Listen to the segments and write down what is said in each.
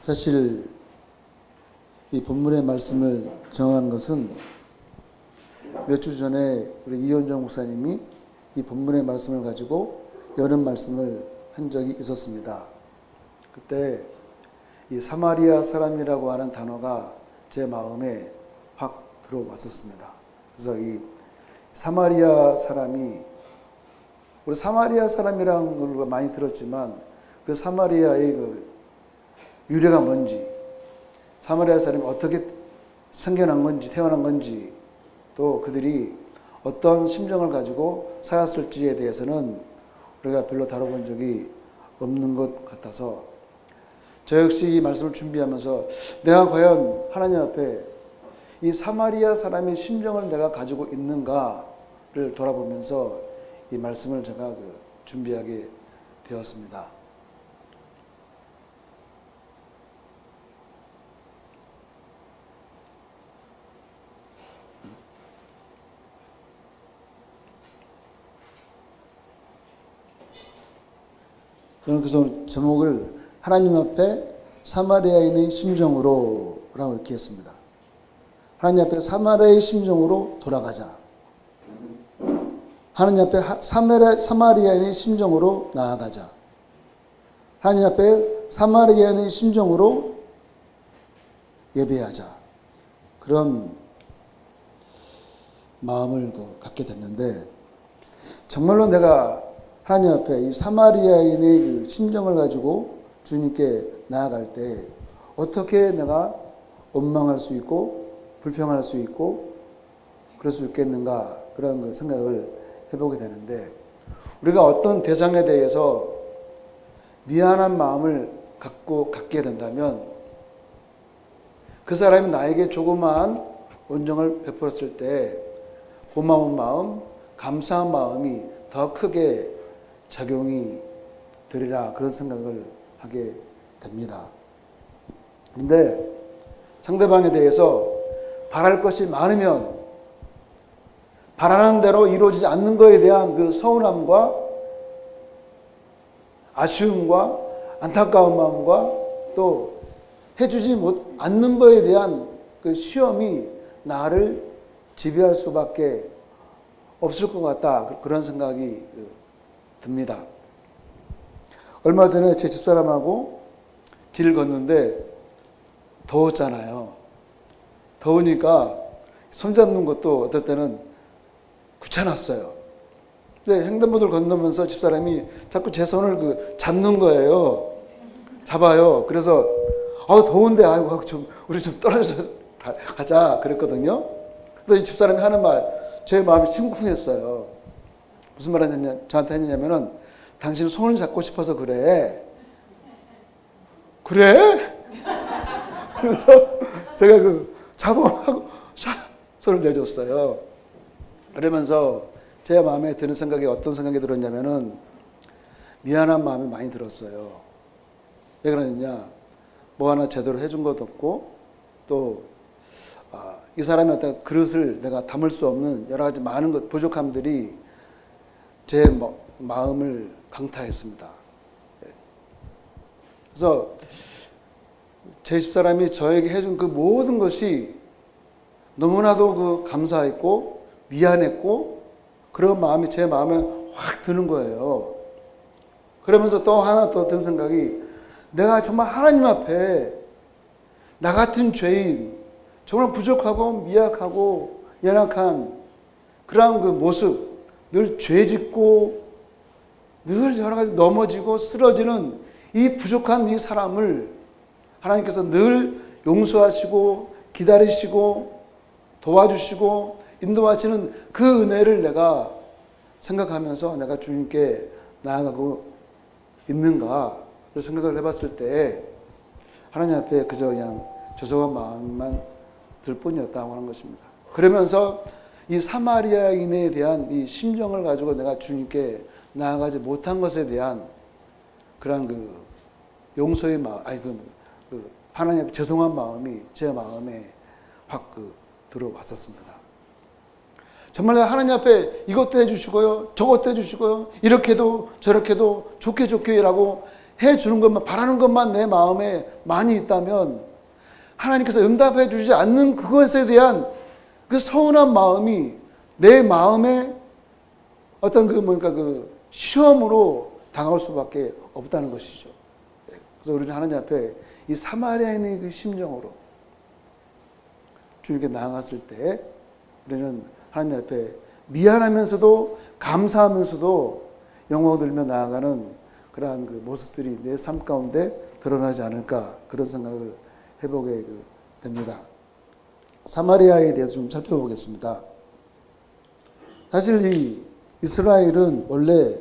사실 이 본문의 말씀을 정한 것은 몇 주 전에 우리 이현정 목사님이 이 본문의 말씀을 가지고 여는 말씀을 한 적이 있었습니다. 그때 이 사마리아 사람이라고 하는 단어가 제 마음에 확 들어왔었습니다. 그래서 이 사마리아 사람이, 우리 사마리아 사람이라는 걸 많이 들었지만 그 사마리아의 그 유래가 뭔지, 사마리아 사람이 어떻게 생겨난 건지, 태어난 건지, 또 그들이 어떤 심정을 가지고 살았을지에 대해서는 우리가 별로 다뤄본 적이 없는 것 같아서 저 역시 이 말씀을 준비하면서 내가 과연 하나님 앞에 이 사마리아 사람의 심정을 내가 가지고 있는가를 돌아보면서 이 말씀을 제가 준비하게 되었습니다. 저는 그래서 제목을 하나님 앞에 사마리아인의 심정으로 라고 이렇게 했습니다. 하나님 앞에 사마리아의 심정으로 돌아가자. 하나님 앞에 사마리아인의 심정으로 나아가자. 하나님 앞에 사마리아인의 심정으로 예배하자. 그런 마음을 갖게 됐는데, 정말로 내가 하나님 앞에 이 사마리아인의 그 심정을 가지고 주님께 나아갈 때 어떻게 내가 원망할 수 있고 불평할 수 있고 그럴 수 있겠는가, 그런 그 생각을 해보게 되는데, 우리가 어떤 대상에 대해서 미안한 마음을 갖게 된다면 그 사람이 나에게 조그마한 온정을 베풀었을 때 고마운 마음, 감사한 마음이 더 크게 작용이 되리라, 그런 생각을 하게 됩니다. 그런데 상대방에 대해서 바랄 것이 많으면 바라는 대로 이루어지지 않는 것에 대한 그 서운함과 아쉬움과 안타까운 마음과 또 해주지 않는 것에 대한 그 시험이 나를 지배할 수밖에 없을 것 같다, 그런 생각이 듭니다. 얼마 전에 제 집사람하고 길을 걷는데 더웠잖아요. 더우니까 손잡는 것도 어떨 때는 귀찮았어요. 근데 횡단보도를 건너면서 집사람이 자꾸 제 손을 잡는 거예요. 잡아요. 그래서 더운데 우리 좀 떨어져서 가자 그랬거든요. 그래서 이 집사람이 하는 말, 제 마음이 심쿵했어요. 무슨 말 저한테 했냐면은, 당신 손을 잡고 싶어서 그래. 그래? 그래서 제가 잡아하고 손을 내줬어요. 그러면서 제 마음에 드는 생각이 어떤 생각이 들었냐면은 미안한 마음이 많이 들었어요. 왜 그러느냐, 뭐 하나 제대로 해준 것도 없고 또 이 사람이 어떤 그릇을 내가 담을 수 없는 여러 가지 많은 부족함들이 제 마음을 강타했습니다. 그래서 제 집사람이 저에게 해준 그 모든 것이 너무나도 감사했고 미안했고 그런 마음이 제 마음에 확 드는 거예요. 그러면서 또 하나 또 든 생각이, 내가 정말 하나님 앞에 나 같은 죄인, 정말 부족하고 미약하고 연약한 그런 그 모습, 늘 죄짓고 늘 여러 가지 넘어지고 쓰러지는 이 부족한 이 사람을 하나님께서 늘 용서하시고 기다리시고 도와주시고 인도하시는 그 은혜를 내가 생각하면서 내가 주님께 나아가고 있는가 생각을 해봤을 때 하나님 앞에 그저 그냥 죄송한 마음만 들 뿐이었다고 하는 것입니다. 그러면서 이 사마리아인에 대한 이 심정을 가지고 내가 주님께 나아가지 못한 것에 대한 그런 용서의 마음, 하나님 앞에 죄송한 마음이 제 마음에 확 들어왔었습니다. 정말 하나님 앞에 이것도 해주시고요, 저것도 해주시고요, 이렇게도 저렇게도 좋게 좋게라고 해주는 것만, 바라는 것만 내 마음에 많이 있다면 하나님께서 응답해 주지 않는 그것에 대한 그 서운한 마음이 내 마음에 어떤 그 시험으로 당할 수밖에 없다는 것이죠. 그래서 우리는 하나님 앞에 이 사마리아인의 그 심정으로 주님께 나아갔을 때 우리는 하나님 앞에 미안하면서도 감사하면서도 영광을 들며 나아가는 그러한 그 모습들이 내 삶 가운데 드러나지 않을까, 그런 생각을 해보게 됩니다. 사마리아에 대해서 좀 살펴보겠습니다. 사실 이 이스라엘은 원래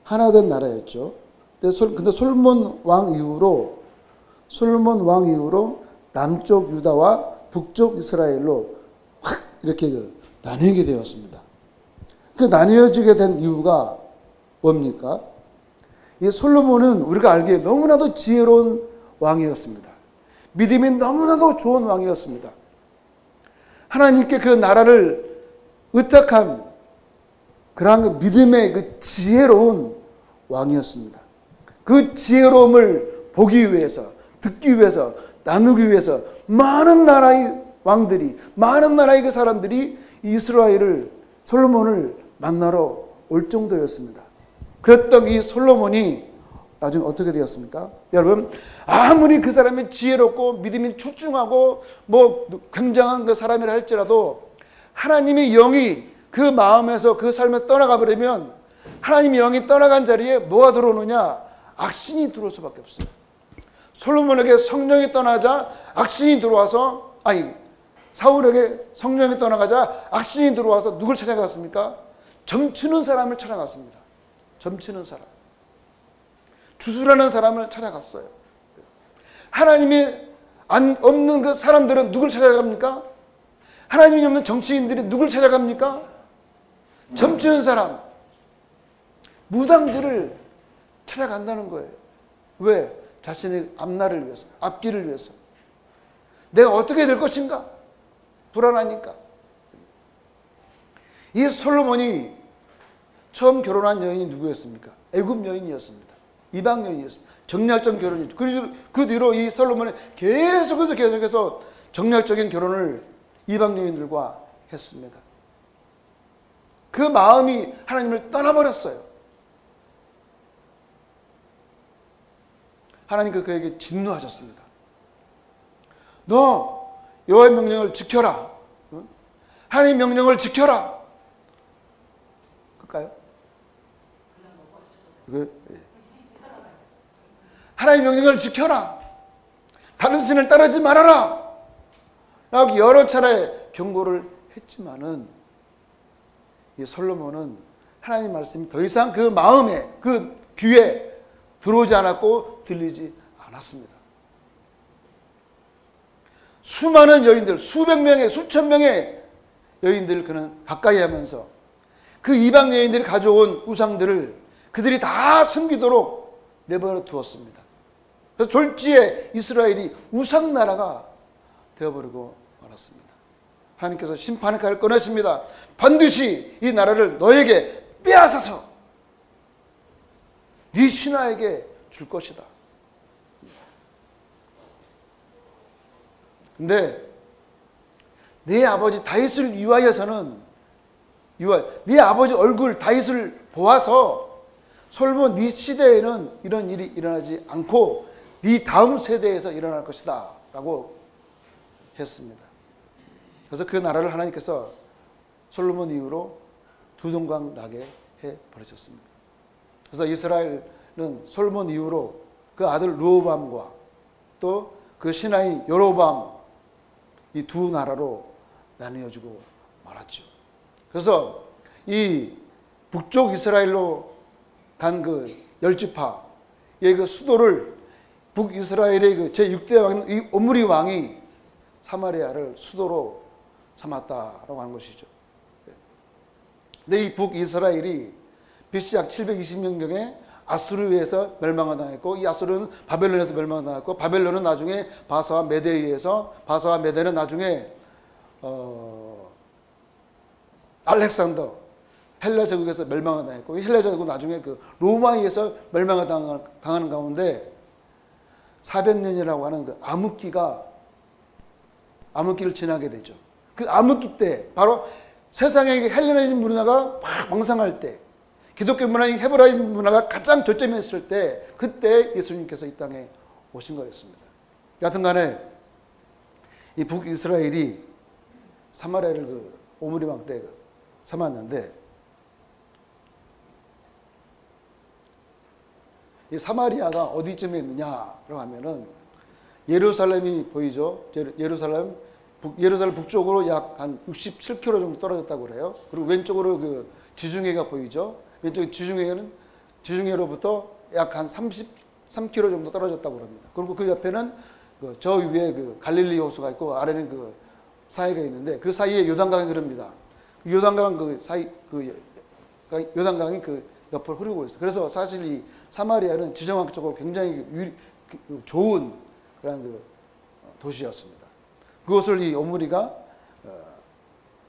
하나된 나라였죠. 근데 솔로몬 왕 이후로 남쪽 유다와 북쪽 이스라엘로 확 이렇게 나뉘게 되었습니다. 그 나뉘어지게 된 이유가 뭡니까? 이 솔로몬은 우리가 알기에 너무나도 지혜로운 왕이었습니다. 믿음이 너무나도 좋은 왕이었습니다. 하나님께 그 나라를 의탁한 그러한 그 믿음의 그 지혜로운 왕이었습니다. 그 지혜로움을 보기 위해서, 듣기 위해서, 나누기 위해서 많은 나라의 왕들이, 많은 나라의 그 사람들이 이스라엘을, 솔로몬을 만나러 올 정도였습니다. 그랬던 이 솔로몬이 나중에 어떻게 되었습니까? 여러분, 아무리 그 사람이 지혜롭고 믿음이 출중하고 굉장한 그 사람이라 할지라도 하나님의 영이 그 마음에서, 그 삶에서 떠나가 버리면, 하나님의 영이 떠나간 자리에 뭐가 들어오느냐? 악신이 들어올 수밖에 없어요. 솔로몬에게 성령이 떠나자 악신이 들어와서, 사울에게 성령이 떠나가자 악신이 들어와서 누굴 찾아갔습니까? 점치는 사람을 찾아갔습니다. 점치는 사람, 주술하는 사람을 찾아갔어요. 하나님이 없는 그 사람들은 누굴 찾아갑니까? 하나님이 없는 정치인들이 누굴 찾아갑니까? 점치는 사람, 무당들을 찾아간다는 거예요. 왜? 자신의 앞날을 위해서, 앞길을 위해서. 내가 어떻게 될 것인가? 불안하니까. 이 솔로몬이 처음 결혼한 여인이 누구였습니까? 애굽 여인이었습니다. 이방 여인이었습니다. 정략적 결혼이죠. 그 뒤로 이 솔로몬은 계속해서 정략적인 결혼을 이방 여인들과 했습니다. 그 마음이 하나님을 떠나버렸어요. 하나님께서 그에게 진노하셨습니다. 너 여호와의 명령을 지켜라. 하나님의 명령을 지켜라. 그럴까요? 하나님의 명령을 지켜라. 다른 신을 따르지 말아라. 라고 여러 차례 경고를 했지만은 이 솔로몬은 하나님 말씀이 더 이상 그 마음에, 그 귀에 들어오지 않았고 들리지 않았습니다. 수많은 여인들, 수백 명의, 수천 명의 여인들을 그는 가까이 하면서 그 이방 여인들이 가져온 우상들을 그들이 다 섬기도록 내버려 두었습니다. 그래서 졸지에 이스라엘이 우상나라가 되어버리고 말았습니다. 하나님께서 심판의 칼을 꺼내십니다. 반드시 이 나라를 너에게 빼앗아서 네 신하에게 줄 것이다. 근데 네 아버지 다윗을 위하여서는, 네 아버지 얼굴 다윗을 보아서 솔로몬 네 시대에는 이런 일이 일어나지 않고 네 다음 세대에서 일어날 것이다 라고 했습니다. 그래서 그 나라를 하나님께서 솔로몬 이후로 두동강 나게 해버리셨습니다. 그래서 이스라엘은 솔로몬 이후로 그 아들 르호보암과 또 그 신하인 여로보암, 이 두 나라로 나뉘어지고 말았죠. 그래서 이 북쪽 이스라엘로 간 그 열지파의 그 수도를 북이스라엘의 그 제6대 왕, 이 오므리 왕이 사마리아를 수도로 삼았다라고 하는 것이죠. 근데 이 북이스라엘이 BC 약 720년경에 아수르에 의해서 멸망을 당했고, 이 아수르는 바벨론에서 멸망을 당했고, 바벨론은 나중에 바사와 메대에 의해서, 바사와 메대는 나중에 알렉산더, 헬라 제국에서 멸망을 당했고, 헬라 제국은 나중에 그 로마에 의해서 멸망을 당하는 가운데 400년이라고 하는 그 암흑기를 지나게 되죠. 그 암흑기 때 바로 세상의 헬레니즘 문화가 막 왕성할 때, 기독교 문화인 헤브라임 문화가 가장 저점에 있을 때, 그때 예수님께서 이 땅에 오신 거였습니다. 여하튼간에 이 북이스라엘이 사마리아를 그 오므리왕 때 삼았는데, 이 사마리아가 어디쯤에 있느냐라고 하면은 예루살렘이 보이죠. 예루살렘 북쪽으로 약 한 67km 정도 떨어졌다고 그래요. 그리고 왼쪽으로 그 지중해가 보이죠. 왼쪽 지중해로부터 약 한 33km 정도 떨어졌다고 합니다. 그리고 그 옆에는 저 위에 그 갈릴리 호수가 있고 아래는 그 사이가 있는데, 그 사이에 요단강이 흐릅니다. 요단강 그 사이 요단강이 그 옆을 흐르고 있어요. 그래서 사실 이 사마리아는 지정학적으로 굉장히 좋은 그런 그 도시였습니다. 그것을 이 오므리가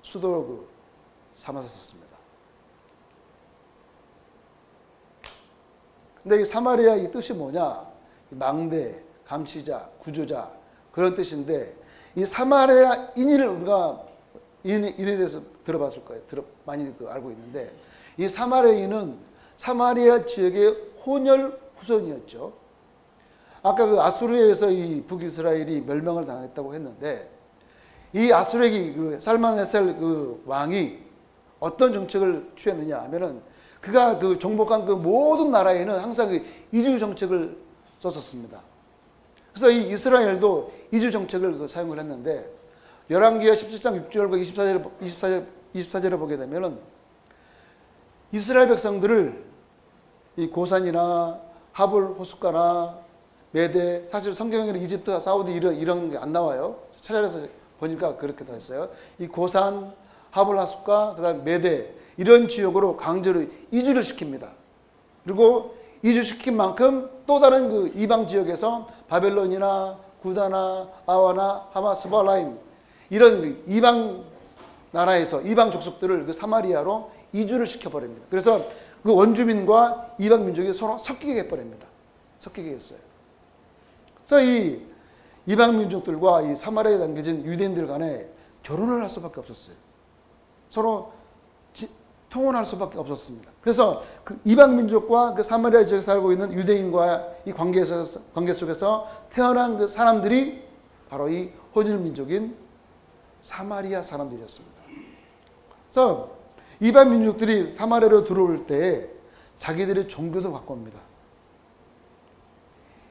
수도로 삼아서 썼습니다. 근데 이 사마리아 이 뜻이 뭐냐? 망대, 감시자, 구조자, 그런 뜻인데, 이 사마리아인을 우리가 인에 대해서 들어봤을 거예요. 많이 알고 있는데, 이 사마리아인은 사마리아 지역의 혼혈 후손이었죠. 아까 그 아수르에서 이 북이스라엘이 멸망을 당했다고 했는데, 이 아수르의 그 살만에셀 그 왕이 어떤 정책을 취했느냐 하면은, 그가 그 정복한 그 모든 나라에는 항상 그 이주 정책을 썼었습니다. 그래서 이 이스라엘도 이주 정책을 사용을 했는데, 열왕기하 17장 6절과 24절을 보게 되면은 이스라엘 백성들을 이 고산이나 하볼 호숫가나 메대, 사실 성경에는 이집트, 사우디 이런 게 안 나와요. 찾아서 보니까 그렇게 다 했어요. 이 고산, 하볼 호숫가, 그다음 메대 이런 지역으로 강제로 이주를 시킵니다. 그리고 이주시킨 만큼 또 다른 그 이방 지역에서 바벨론이나 구다나 아와나 하마 스발라임 이런 이방 나라에서 이방 족속들을 그 사마리아로 이주를 시켜버립니다. 그래서 그 원주민과 이방 민족이 서로 섞이게 해버립니다. 섞이게 했어요. 그래서 이 이방 민족들과 이 사마리아에 담겨진 유대인들 간에 결혼을 할 수밖에 없었어요. 서로 통혼할 수밖에 없었습니다. 그래서 그 이방 민족과 그 사마리아 지역에 살고 있는 유대인과 이 관계 속에서 태어난 그 사람들이 바로 이 혼혈 민족인 사마리아 사람들이었습니다. 그래서 이방 민족들이 사마리아로 들어올 때 자기들의 종교도 바꿉니다.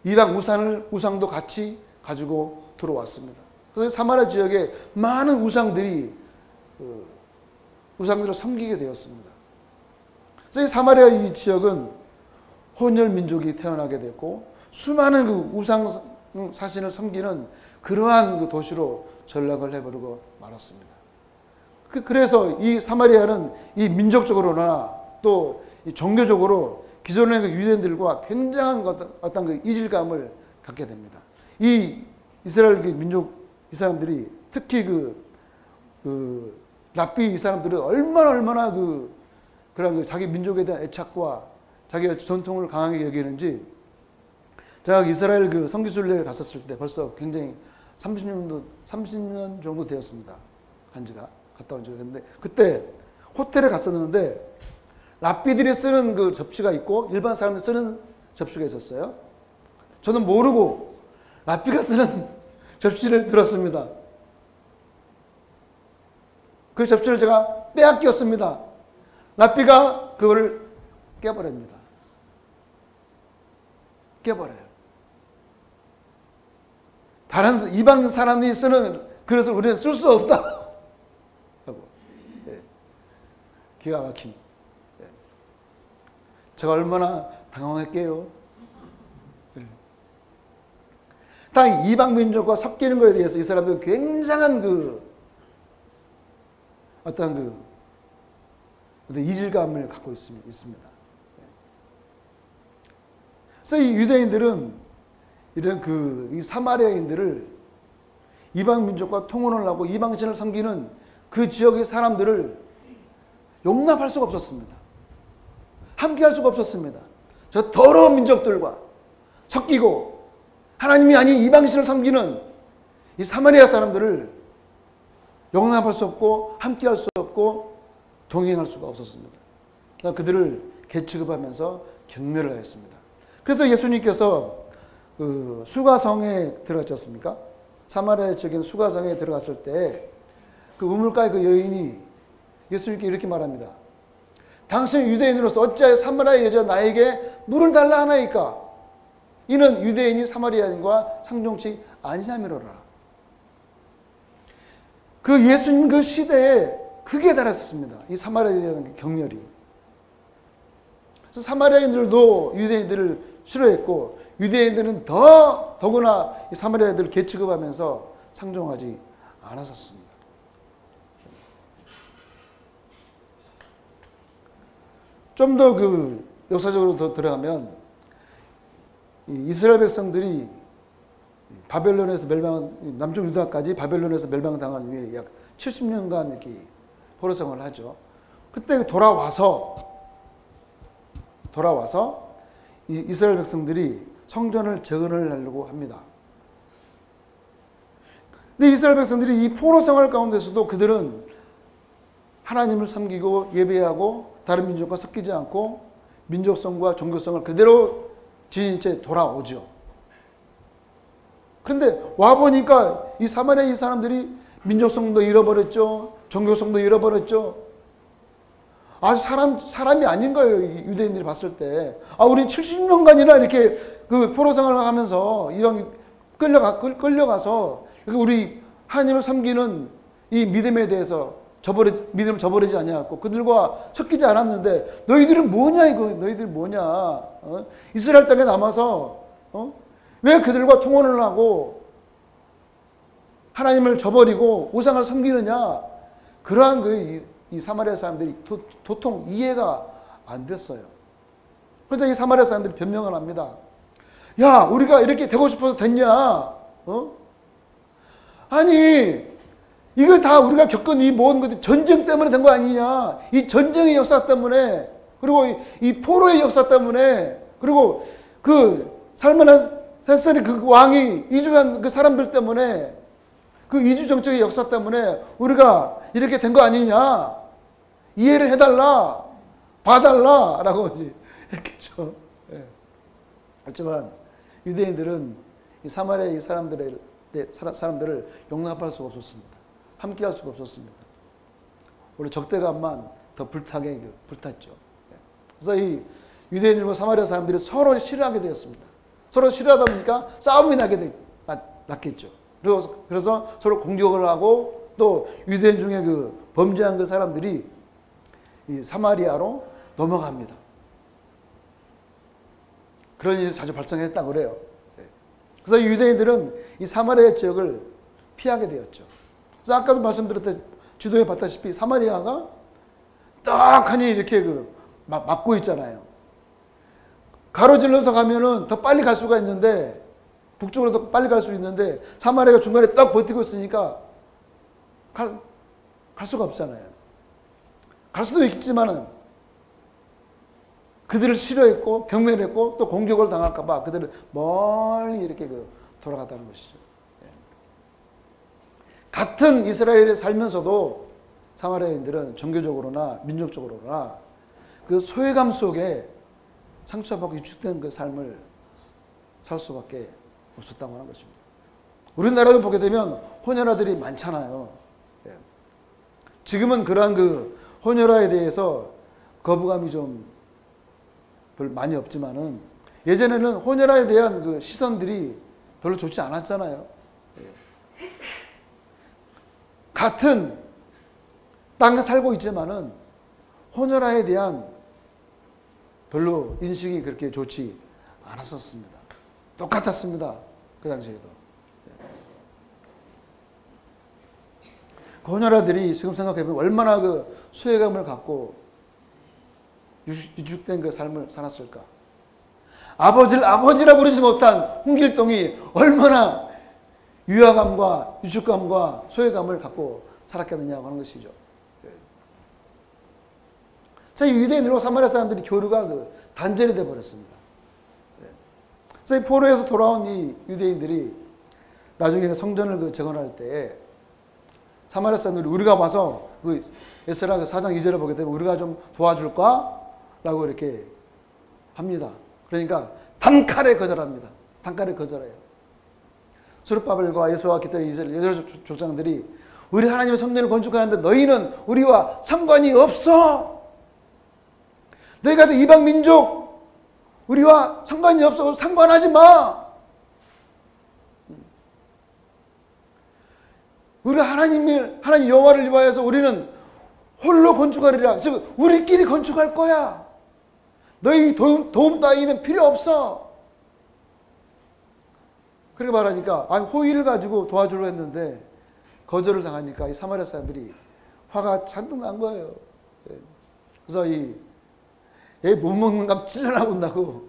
이방 우상도 같이 가지고 들어왔습니다. 그래서 사마리아 지역에 많은 우상들을 섬기게 되었습니다. 그래서 이 사마리아 이 지역은 혼혈 민족이 태어나게 됐고, 수많은 그 우상 사신을 섬기는 그러한 그 도시로 전락을 해버리고 말았습니다. 그래서 이 사마리아는 이 민족적으로나 또 이 종교적으로 기존의 그 유대인들과 굉장한 어떤 그 이질감을 갖게 됩니다. 이 이스라엘 민족, 이 사람들이 특히 랍비 이 사람들은 얼마나 그런 자기 민족에 대한 애착과 자기의 전통을 강하게 여기는지, 제가 이스라엘 그 성지순례를 갔었을 때 벌써 굉장히 30년 정도 되었습니다. 갔다 온 적이 있는데, 그때 호텔에 갔었는데 랍비들이 쓰는 그 접시가 있고 일반 사람들이 쓰는 접시가 있었어요. 저는 모르고 랍비가 쓰는 접시를 들었습니다. 그 접시를 제가 빼앗겼습니다. 랍비가 그걸 깨버립니다. 깨버려요. 다른 이방 사람이 쓰는 그릇을 우리는 쓸 수 없다 하고, 기가 막힌. 제가 얼마나 당황했게요. 다 이방 민족과 섞이는 것에 대해서 이 사람들은 굉장한 어떤 이질감을 갖고 있습니다. 그래서 이 유대인들은 이런 이 사마리아인들을 이방 민족과 통혼을 하고 이방신을 섬기는 그 지역의 사람들을 용납할 수가 없었습니다. 함께할 수가 없었습니다. 저 더러운 민족들과 섞이고 하나님이 아닌 이방신을 섬기는 이 사마리아 사람들을 용납할 수 없고 함께할 수 없고 동행할 수가 없었습니다. 그들을 개취급하면서 경멸을 하였습니다. 그래서 예수님께서 그 수가성에 들어갔지 않습니까? 사마리아 지역인 수가성에 들어갔을 때 그 우물가의 그 여인이 예수님께 이렇게 말합니다. 당신 유대인으로서 어찌하여 사마리아 여자 나에게 물을 달라 하나이까? 이는 유대인이 사마리아인과 상종치 아니함이로라. 그 예수님 그 시대에 크게 달했습니다. 이 사마리아에 대한 경멸이. 그래서 사마리아인들도 유대인들을 싫어했고 유대인들은 더구나 이 사마리아인들을 개취급하면서 상종하지 않았었습니다. 좀 더 그 역사적으로 더 들어가면 이스라엘 백성들이 바벨론에서 남쪽 유다까지 바벨론에서 멸망당한 후에 약 70년간 이렇게 포로 생활을 하죠. 그때 돌아와서 이스라엘 백성들이 성전을 재건을 하려고 합니다. 근데 이스라엘 백성들이 이 포로 생활 가운데서도 그들은 하나님을 섬기고 예배하고 다른 민족과 섞이지 않고 민족성과 종교성을 그대로 지닌 채 돌아오죠. 그런데 와보니까 이 사마리아 이 사람들이 민족성도 잃어버렸죠. 종교성도 잃어버렸죠. 아주 사람이 아닌 거예요. 유대인들이 봤을 때. 우리 70년간이나 이렇게 그 포로 생활을 하면서 이왕 끌려가서 우리 하나님을 섬기는 이 믿음에 대해서 믿음을 저버리지 아니하고 그들과 섞이지 않았는데 너희들은 뭐냐 이거 너희들 뭐냐 이스라엘 땅에 남아서 왜 그들과 통혼을 하고 하나님을 저버리고 우상을 섬기느냐 그러한 이 사마리아 사람들이 도통 이해가 안 됐어요. 그래서 이 사마리아 사람들이 변명을 합니다. 야 우리가 이렇게 되고 싶어서 됐냐 아니 이거 다 우리가 겪은 이 모든 것들이 전쟁 때문에 된 거 아니냐. 이 전쟁의 역사 때문에 그리고 이 포로의 역사 때문에 그리고 그 살만세살의 그 왕이 이주한 그 사람들 때문에 그 이주 정책의 역사 때문에 우리가 이렇게 된 거 아니냐. 이해를 해달라. 봐달라. 라고 했겠죠. 예. 하지만 유대인들은 이 사마리아 이 사람들을 용납할 수가 없었습니다. 함께 할 수가 없었습니다. 오히려 적대감만 더 불탔죠. 그래서 이 유대인들과 사마리아 사람들이 서로 싫어하게 되었습니다. 서로 싫어하다 보니까 싸움이 났겠죠. 그래서 서로 공격을 하고 또 유대인 중에 그 범죄한 그 사람들이 이 사마리아로 넘어갑니다. 그런 일이 자주 발생했다고 그래요. 그래서 유대인들은 이 사마리아 지역을 피하게 되었죠. 그래서 아까도 말씀드렸듯이 지도에 봤다시피 사마리아가 떡하니 이렇게 막고 있잖아요. 가로질러서 가면은 더 빨리 갈 수가 있는데 북쪽으로 더 빨리 갈 수 있는데 사마리아가 중간에 딱 버티고 있으니까 갈 수가 없잖아요. 갈 수도 있겠지만은 그들을 싫어했고 경멸했고 또 공격을 당할까 봐 그들은 멀리 이렇게 돌아갔다는 것이죠. 같은 이스라엘에 살면서도 사마리아인들은 종교적으로나 민족적으로나 그 소외감 속에 상처받고 위축된 그 삶을 살 수밖에 없었다고 하는 것입니다. 우리나라도 보게 되면 혼혈아들이 많잖아요. 지금은 그러한 그 혼혈아에 대해서 거부감이 좀 별로 많이 없지만은 예전에는 혼혈아에 대한 그 시선들이 별로 좋지 않았잖아요. 같은 땅에 살고 있지만은 혼혈아에 대한 별로 인식이 그렇게 좋지 않았었습니다. 똑같았습니다. 그 당시에도. 그 혼혈아들이 지금 생각해보면 얼마나 그 소외감을 갖고 유축된 그 삶을 살았을까. 아버지라 부르지 못한 홍길동이 얼마나 유화감과 유축감과 소외감을 갖고 살았겠느냐고 하는 것이죠. 이 유대인들과 사마리아 사람들이 교류가 단절이 되어 버렸습니다. 그래서 이 포로에서 돌아온 이 유대인들이 나중에 성전을 재건할 때 사마리아 사람들이 우리가 와서 에스라 4장 2절을 보게 되면 우리가 좀 도와줄까? 라고 이렇게 합니다. 그러니까 단칼에 거절합니다. 단칼에 거절해요. 스룹바벨과 예수와 기타 여러 족장들이 우리 하나님의 성전을 건축하는데 너희는 우리와 상관이 없어. 너희가 이방 민족 우리와 상관이 없어. 상관하지 마. 우리가 하나님 여호와를 위하여서 우리는 홀로 건축하리라. 즉 우리끼리 건축할 거야. 너희 도움 따위는 필요 없어. 그렇게 말하니까 호의를 가지고 도와주려 했는데 거절을 당하니까 이 사마리아 사람들이 화가 잔뜩 난 거예요. 그래서 얘 못 먹는 값 찔러나고 온다고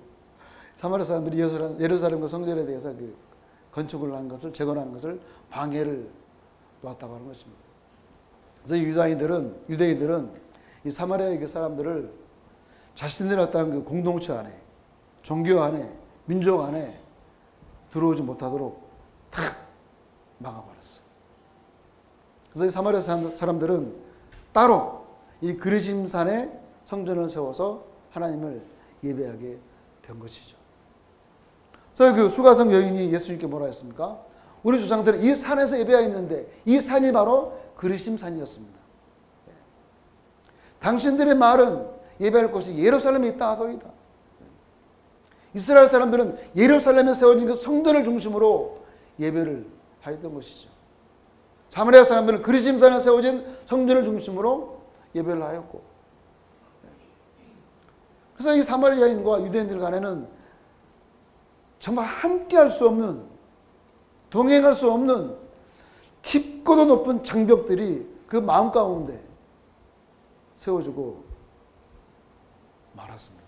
사마리아 사람들이 예루살렘과 성전에 대해서 건축을 한 것을 재건한 것을 방해를 놓았다고 하는 것입니다. 그래서 유대인들은 이 사마리아 사람들을 자신들의 어떤 공동체 안에, 종교 안에, 민족 안에 들어오지 못하도록 탁 막아버렸어요. 그래서 이 사마리아 사람들은 따로 이 그리심산에 성전을 세워서 하나님을 예배하게 된 것이죠. 그래서 수가성 여인이 예수님께 뭐라 했습니까? 우리 조상들은 이 산에서 예배하였는데 이 산이 바로 그리심산이었습니다. 당신들의 말은 예배할 곳이 예루살렘에 있다 하더이다. 이스라엘 사람들은 예루살렘에 세워진 그 성전을 중심으로 예배를 하였던 것이죠. 사마리아 사람들은 그리심산에 세워진 성전을 중심으로 예배를 하였고, 그래서 이 사마리아인과 유대인들 간에는 정말 함께 할 수 없는, 동행할 수 없는 깊고도 높은 장벽들이 그 마음 가운데 세워지고 말았습니다.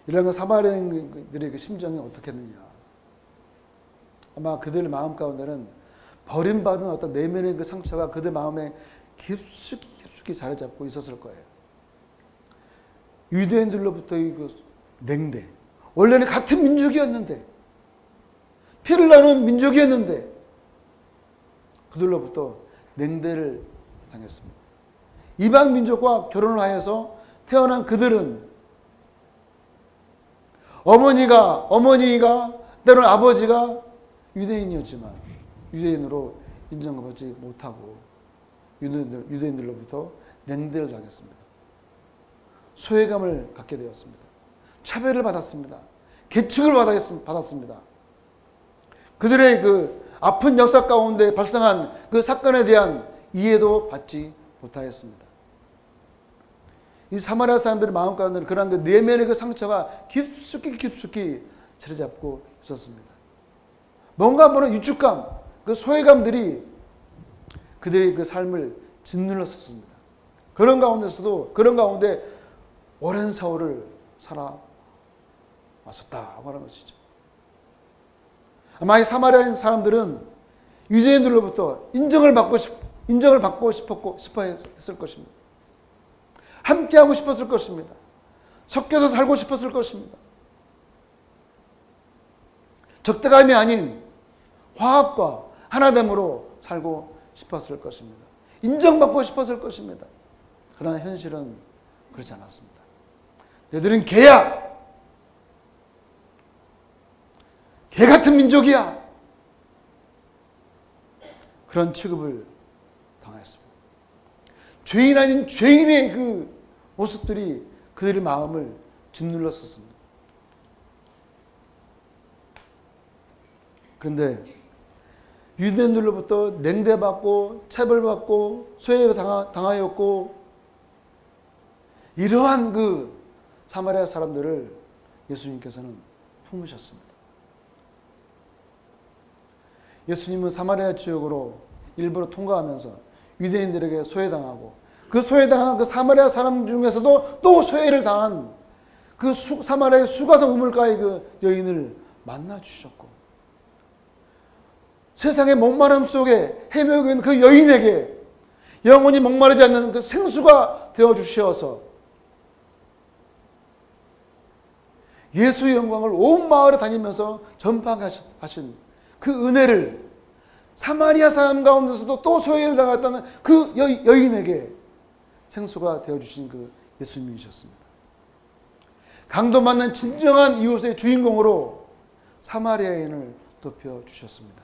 이런 사마리아인들의 심정이 어떻겠느냐. 아마 그들 마음 가운데는 버림받은 어떤 내면의 그 상처가 그들 마음에 깊숙이 자리 잡고 있었을 거예요. 유대인들로부터의 그 냉대. 원래는 같은 민족이었는데, 피를 나눈 민족이었는데, 그들로부터 냉대를 당했습니다. 이방 민족과 결혼을 하여서 태어난 그들은 어머니가 때로는 아버지가 유대인이었지만 유대인으로 인정받지 못하고 유대인들로부터 냉대를 당했습니다. 소외감을 갖게 되었습니다. 차별을 받았습니다. 계측을 받았습니다. 그들의 그 아픈 역사 가운데 발생한 그 사건에 대한 이해도 받지 못하였습니다. 이 사마리아 사람들의 마음 가운데는 그런 그 내면의 그 상처가 깊숙이 자리 잡고 있었습니다. 뭔가 모르는 유축감, 그 소외감들이 그들의 그 삶을 짓눌렀었습니다. 그런 가운데 오랜 세월을 살아왔었다고 하는 것이죠. 아마 이 사마리아 사람들은 유대인들로부터 인정을 받고 싶어 했을 것입니다. 함께하고 싶었을 것입니다. 섞여서 살고 싶었을 것입니다. 적대감이 아닌 화합과 하나됨으로 살고 싶었을 것입니다. 인정받고 싶었을 것입니다. 그러나 현실은 그렇지 않았습니다. 너희들은 개야. 개 같은 민족이야. 그런 취급을 당했습니다. 죄인 아닌 죄인의 그 모습들이 그들의 마음을 짓눌렀었습니다. 그런데 유대인들로부터 냉대받고 차별받고 소외당하였고 이러한 그 사마리아 사람들을 예수님께서는 품으셨습니다. 예수님은 사마리아 지역으로 일부러 통과하면서 유대인들에게 소외당하고 그 소외당한 그 사마리아 사람 중에서도 또 소외를 당한 그 사마리아의 수가성 우물가의 그 여인을 만나 주셨고 세상의 목마름 속에 헤매고 있는 그 여인에게 영원히 목마르지 않는 그 생수가 되어주셔서 예수의 영광을 온 마을에 다니면서 전파하신 그 은혜를 사마리아 사람 가운데서도 또 소외를 당했다는 그 여인에게 생수가 되어주신 그 예수님이셨습니다. 강도 맞는 진정한 이웃의 주인공으로 사마리아인을 높여주셨습니다.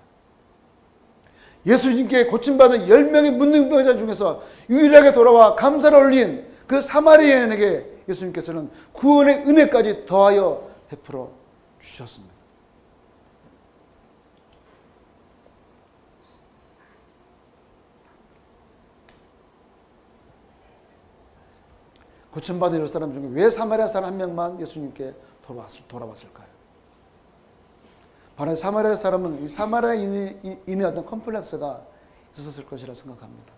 예수님께 고침받은 10명의 문둥병자 중에서 유일하게 돌아와 감사를 올린 그 사마리아인에게 예수님께서는 구원의 은혜까지 더하여 베풀어 주셨습니다. 고침받은 10사람 중에 왜 사마리아 사람 한 명만 예수님께 돌아왔을까요? 바로 사마리아 사람은 이 사마리아인의 어떤 컴플렉스가 있었을 것이라 생각합니다.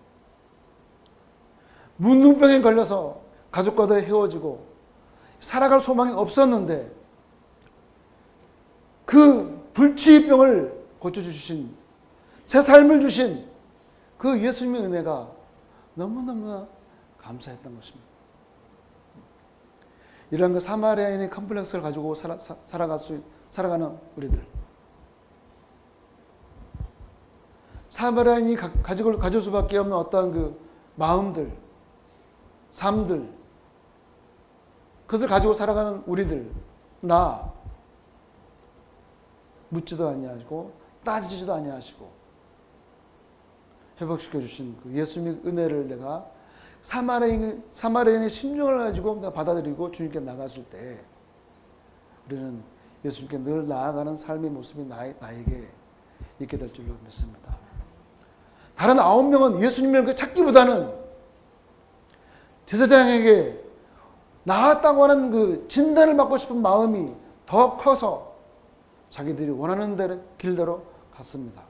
문둥병에 걸려서 가족과도 헤어지고 살아갈 소망이 없었는데 그 불치병을 고쳐주신 새 삶을 주신 그 예수님의 은혜가 너무너무 감사했던 것입니다. 이런 그 사마리아인의 컴플렉스를 가지고 살아가는 우리들, 사마리아인이 가질 수밖에 없는 어떠한 그 마음들, 삶들, 그것을 가지고 살아가는 우리들, 나 묻지도 아니하시고 따지지도 아니하시고 회복시켜 주신 그 예수님의 은혜를 내가 사마리아인의 심정을 가지고 내가 받아들이고 주님께 나갔을 때 우리는 예수님께 늘 나아가는 삶의 모습이 나에게 있게 될 줄로 믿습니다. 다른 9명은 예수님을 찾기보다는 제사장에게 나았다고 하는 그 진단을 받고 싶은 마음이 더 커서 자기들이 원하는 길대로 갔습니다.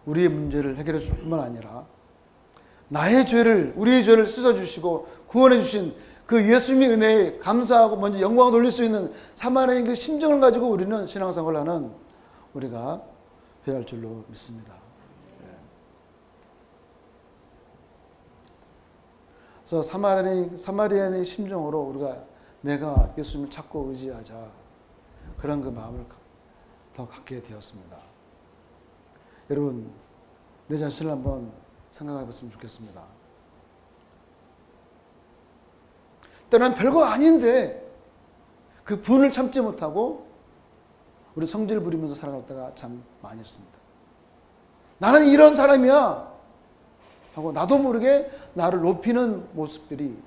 우리의 문제를 해결해 줄 뿐만 아니라 우리의 죄를 씻어주시고 구원해 주신 그 예수님의 은혜에 감사하고 먼저 영광을 돌릴 수 있는 사마리아인 그 심정을 가지고 우리는 신앙생활을 하는 우리가 되어야 할 줄로 믿습니다. 그래서 사마리아인의 심정으로 우리가 내가 예수님을 찾고 의지하자, 그런 그 마음을 더 갖게 되었습니다. 여러분, 내 자신을 한번 생각해 봤으면 좋겠습니다. 때로는 별거 아닌데 그 분을 참지 못하고 우리 성질 부리면서 살아갈 때가 참 많이 있습니다. 나는 이런 사람이야 하고 나도 모르게 나를 높이는 모습들이,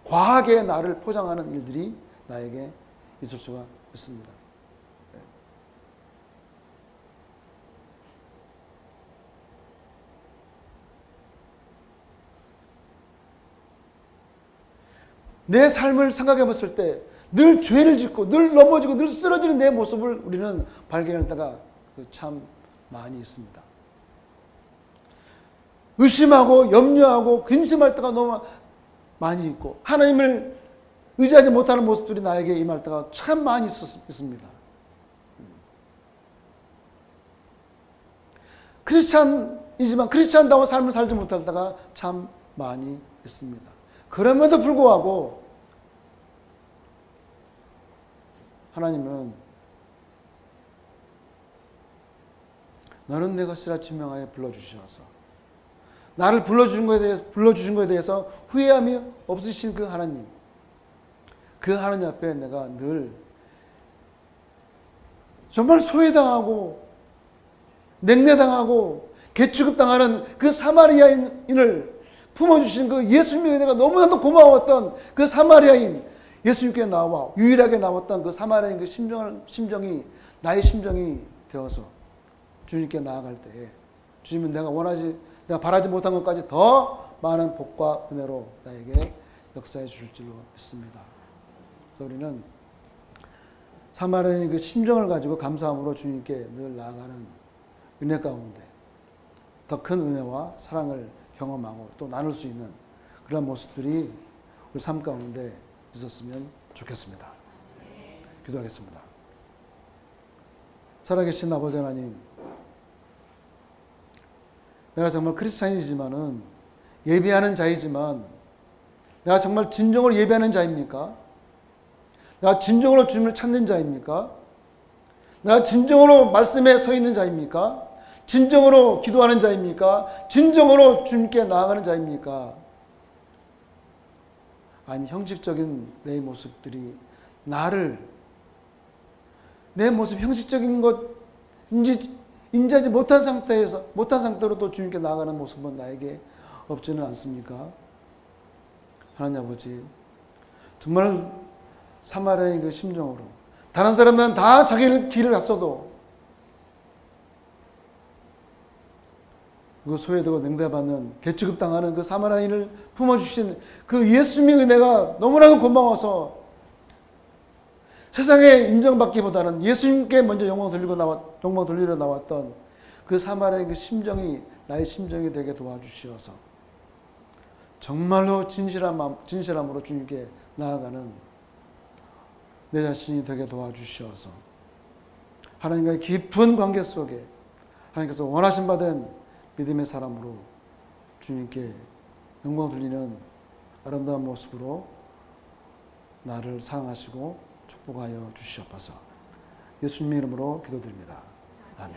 과하게 나를 포장하는 일들이 나에게 있을 수가 있습니다. 내 삶을 생각해 봤을 때 늘 죄를 짓고 늘 넘어지고 늘 쓰러지는 내 모습을 우리는 발견할 때가 참 많이 있습니다. 의심하고 염려하고 근심할 때가 너무 많이 있고 하나님을 의지하지 못하는 모습들이 나에게 임할 때가 참 많이 있습니다. 크리스찬이지만 크리스찬다운 삶을 살지 못할 때가 참 많이 있습니다. 그럼에도 불구하고 하나님은 너는 내 것이라 지명하여 불러주셔서 나를 불러주신 것에 대해서 후회함이 없으신 그 하나님 앞에 내가 늘 정말 소외당하고 냉례당하고 개취급당하는 그 사마리아인을 품어주신 그 예수님의 은혜가 너무나도 고마웠던 그 사마리아인, 예수님께 나와 유일하게 나왔던 그 사마리아인 그 심정이 나의 심정이 되어서 주님께 나아갈 때에 주님은 내가 바라지 못한 것까지 더 많은 복과 은혜로 나에게 역사해 주실 줄로 믿습니다. 그래서 우리는 사마리아인 그 심정을 가지고 감사함으로 주님께 늘 나아가는 은혜 가운데 더 큰 은혜와 사랑을 경험하고 또 나눌 수 있는 그런 모습들이 우리 삶 가운데 있었으면 좋겠습니다. 기도하겠습니다. 살아계신 아버지 하나님, 내가 정말 크리스찬이지만은 예배하는 자이지만 내가 정말 진정으로 예배하는 자입니까? 내가 진정으로 주님을 찾는 자입니까? 내가 진정으로 말씀에 서 있는 자입니까? 진정으로 기도하는 자입니까? 진정으로 주님께 나아가는 자입니까? 아니, 형식적인 내 모습들이 내 모습 형식적인 것 인지하지 못한 상태로 또 주님께 나아가는 모습은 나에게 없지는 않습니까? 하나님 아버지, 정말 사마리아의 그 심정으로 다른 사람은 다 자기 길을 갔어도 그 소외되고 냉대받는 개취급당하는 그 사마리아인을 품어주신 그 예수님의 은혜가 너무나도 고마워서 세상에 인정받기보다는 예수님께 먼저 영광 돌리러 나왔던 그 사마리아의 그 심정이 나의 심정이 되게 도와주시어서 정말로 진실함으로 주님께 나아가는 내 자신이 되게 도와주시어서 하나님과의 깊은 관계 속에 하나님께서 원하신 바된 믿음의 사람으로 주님께 영광 돌리는 아름다운 모습으로 나를 사랑하시고 축복하여 주시옵소서. 예수님의 이름으로 기도드립니다. 아멘.